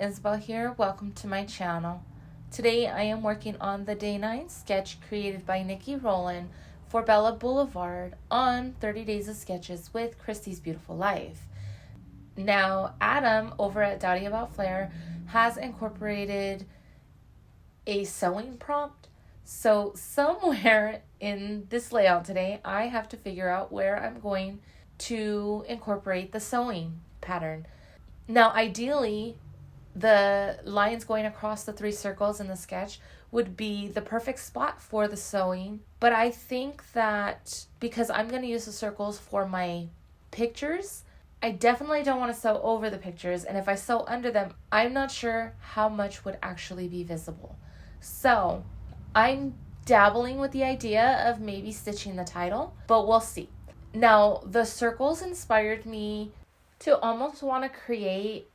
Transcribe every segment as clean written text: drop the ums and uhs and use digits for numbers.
Izzibel here. Welcome to my channel. Today I am working on the Day 9 sketch created by Nikki Rowland for Bella Boulevard on 30 Days of Sketches with Christy's Beautiful Life. Now, Adam over at Dowdy About Flair has incorporated a sewing prompt. So somewhere in this layout today, I have to figure out where I'm going to incorporate the sewing pattern. Now, ideally, the lines going across the 3 circles in the sketch would be the perfect spot for the sewing. But I think that because I'm going to use the circles for my pictures, I definitely don't want to sew over the pictures. And if I sew under them, I'm not sure how much would actually be visible. So I'm dabbling with the idea of maybe stitching the title, but we'll see. Now, the circles inspired me to almost want to create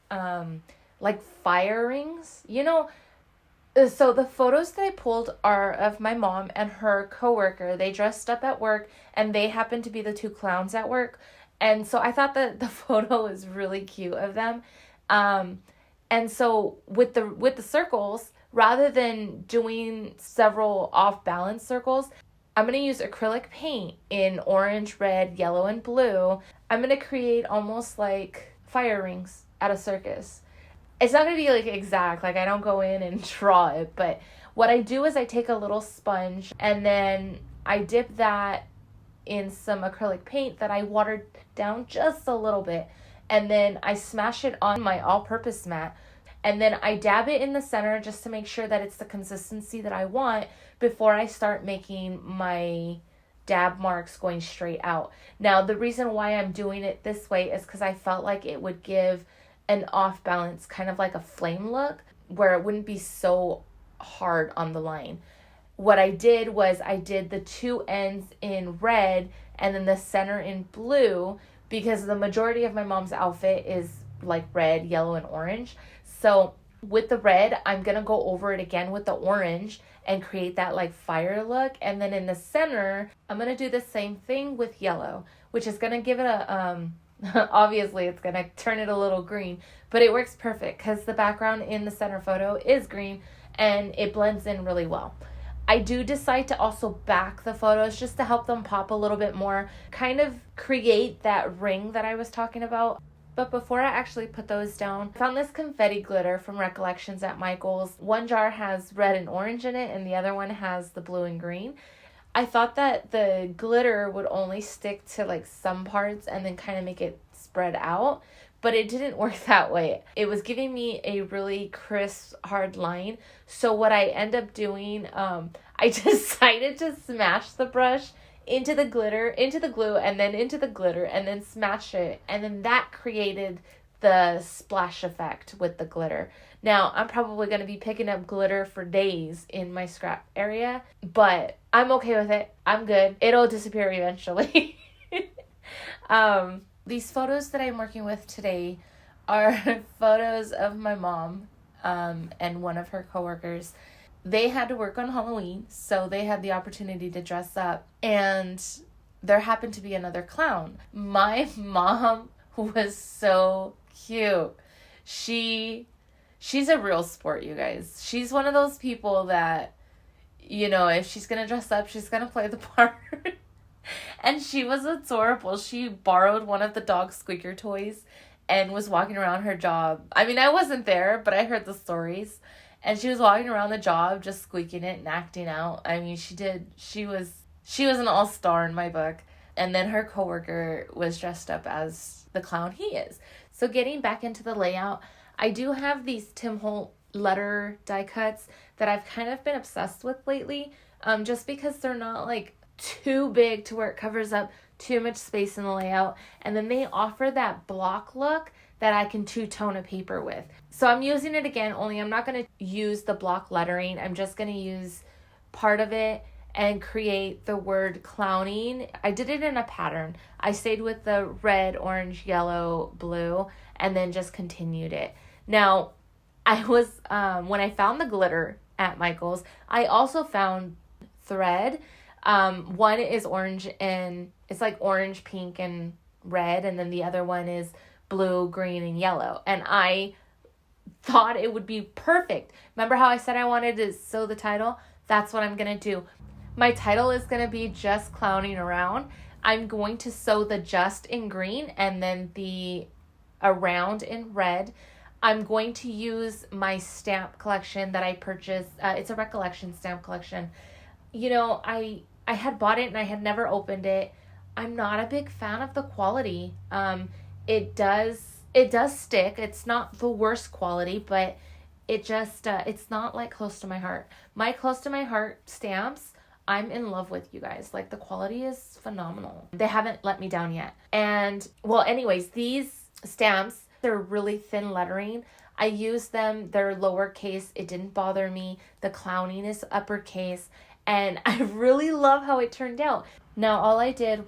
like fire rings, so the photos that I pulled are of my mom and her coworker. They dressed up at work and they happened to be the 2 clowns at work. And so I thought that the photo was really cute of them. And so with the circles, rather than doing several off balance circles, I'm going to use acrylic paint in orange, red, yellow, and blue. I'm going to create almost like fire rings at a circus. It's not going to be like exact, like I don't go in and draw it, but what I do is I take a little sponge and then I dip that in some acrylic paint that I watered down just a little bit, and then I smash it on my all-purpose mat, and then I dab it in the center just to make sure that it's the consistency that I want before I start making my dab marks going straight out. Now, the reason why I'm doing it this way is because I felt like it would give an off balance, kind of like a flame look, where it wouldn't be so hard on the line. What I did was I did the 2 ends in red and then the center in blue, because the majority of my mom's outfit is like red, yellow, and orange. So with the red, I'm going to go over it again with the orange and create that like fire look. And then in the center, I'm going to do the same thing with yellow, which is going to give it a, obviously it's going to turn it a little green, but it works perfect because the background in the center photo is green and it blends in really well. I do decide to also back the photos just to help them pop a little bit more, kind of create that ring that I was talking about. But before I actually put those down, I found this confetti glitter from Recollections at Michael's. One jar has red and orange in it, and the other one has the blue and green. I thought that the glitter would only stick to like some parts and then kind of make it spread out, but it didn't work that way. It was giving me a really crisp, hard line. So what I end up doing, I decided to smash the brush into the glitter, into the glue, and then into the glitter, and then smash it. And then that created the splash effect with the glitter. Now, I'm probably going to be picking up glitter for days in my scrap area, but I'm okay with it. I'm good. It'll disappear eventually. These photos that I'm working with today are photos of my mom and one of her coworkers. They had to work on Halloween, so they had the opportunity to dress up, and there happened to be another clown. My mom was so cute. She's a real sport, you guys. She's one of those people that, if she's going to dress up, she's going to play the part. And she was adorable. She borrowed one of the dog squeaker toys and was walking around her job. I mean, I wasn't there, but I heard the stories. And she was walking around the job just squeaking it and acting out. I mean, she was an all-star in my book. And then her coworker was dressed up as the clown he is. So getting back into the layout, I do have these Tim Holt letter die cuts that I've kind of been obsessed with lately, just because they're not like too big to where it covers up too much space in the layout. And then they offer that block look that I can two-tone a paper with. So I'm using it again, only I'm not going to use the block lettering. I'm just going to use part of it and create the word clowning. I did it in a pattern. I stayed with the red, orange, yellow, blue, and then just continued it. Now, I was, when I found the glitter at Michael's, I also found thread. One is orange and it's like orange, pink, and red. And then the other one is blue, green, and yellow. And I thought it would be perfect. Remember how I said I wanted to sew the title? That's what I'm going to do. My title is going to be Just Clowning Around. I'm going to sew the just in green and then the around in red. I'm going to use my stamp collection that I purchased. It's a recollection stamp collection. You know, I had bought it and I had never opened it. I'm not a big fan of the quality. It does stick. It's not the worst quality, but it just, it's not like close to my heart. My close to my heart stamps, I'm in love with, you guys. Like, the quality is phenomenal. They haven't let me down yet. And, well, anyways, these stamps, they're really thin lettering. I use them. They're lowercase. It didn't bother me. The clowning is uppercase. And I really love how it turned out. Now, all I did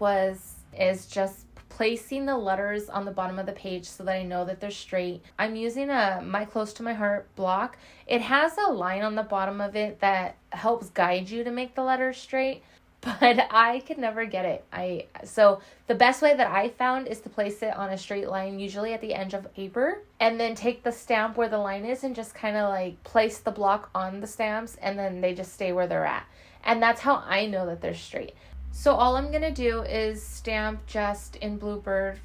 is just placing the letters on the bottom of the page so that I know that they're straight. I'm using my Close to My Heart block. It has a line on the bottom of it that helps guide you to make the letters straight, but I could never get it. So the best way that I found is to place it on a straight line, usually at the edge of paper, and then take the stamp where the line is and just kind of like place the block on the stamps, and then they just stay where they're at. And that's how I know that they're straight. So all I'm going to do is stamp just in Bluebird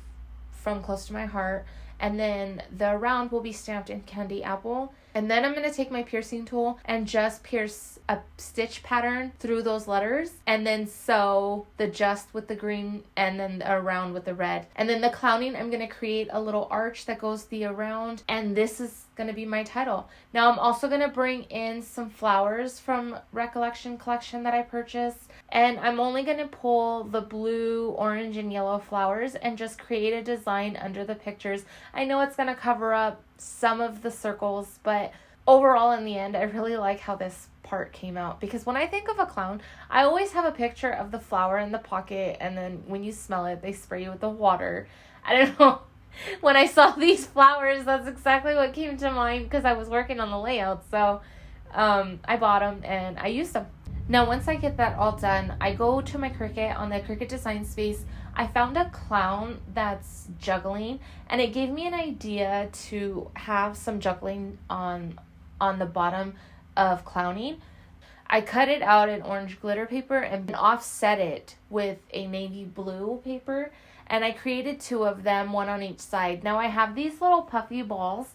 from Close to My Heart, and then the around will be stamped in Candy Apple. And then I'm going to take my piercing tool and just pierce a stitch pattern through those letters, and then sew the just with the green and then the around with the red. And then the clowning, I'm going to create a little arch that goes the around, and this is going to be my title. Now I'm also going to bring in some flowers from Recollection Collection that I purchased, and I'm only going to pull the blue, orange, and yellow flowers and just create a design under the pictures. I know it's going to cover up some of the circles, but overall in the end I really like how this part came out, because when I think of a clown, I always have a picture of the flower in the pocket, and then when you smell it, they spray you with the water. I don't know. When I saw these flowers, that's exactly what came to mind, because I was working on the layout. So I bought them and I used them. Now, once I get that all done, I go to my Cricut. On the Cricut Design Space, I found a clown that's juggling, and it gave me an idea to have some juggling on the bottom of clowning. I cut it out in orange glitter paper and offset it with a navy blue paper, and I created two of them, one on each side. Now I have these little puffy balls.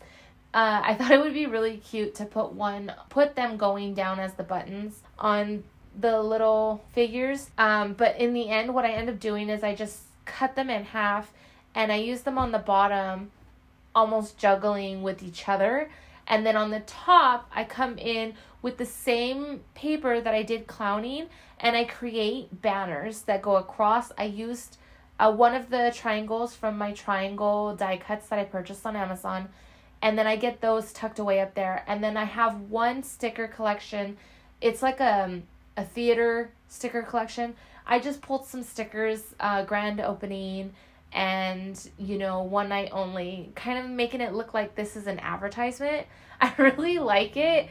I thought it would be really cute to put them going down as the buttons on the little figures. But in the end, what I end up doing is I just cut them in half, and I use them on the bottom, almost juggling with each other. And then on the top, I come in with the same paper that I did clowning, and I create banners that go across. I used one of the triangles from my triangle die cuts that I purchased on Amazon, and then I get those tucked away up there. And then I have one sticker collection. It's like a theater sticker collection. I just pulled some stickers, grand opening, and, one night only, kind of making it look like this is an advertisement. I really like it.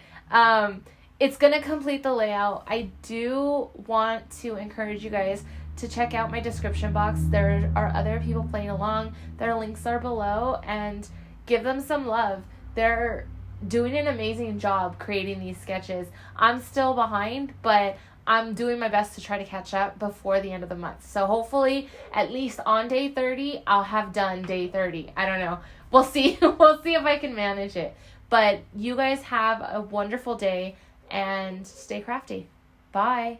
It's going to complete the layout. I do want to encourage you guys to check out my description box. There are other people playing along. Their links are below, and give them some love. They're doing an amazing job creating these sketches. I'm still behind, but I'm doing my best to try to catch up before the end of the month. So hopefully, at least on day 30, I'll have done day 30. I don't know. We'll see. We'll see if I can manage it. But you guys have a wonderful day and stay crafty. Bye.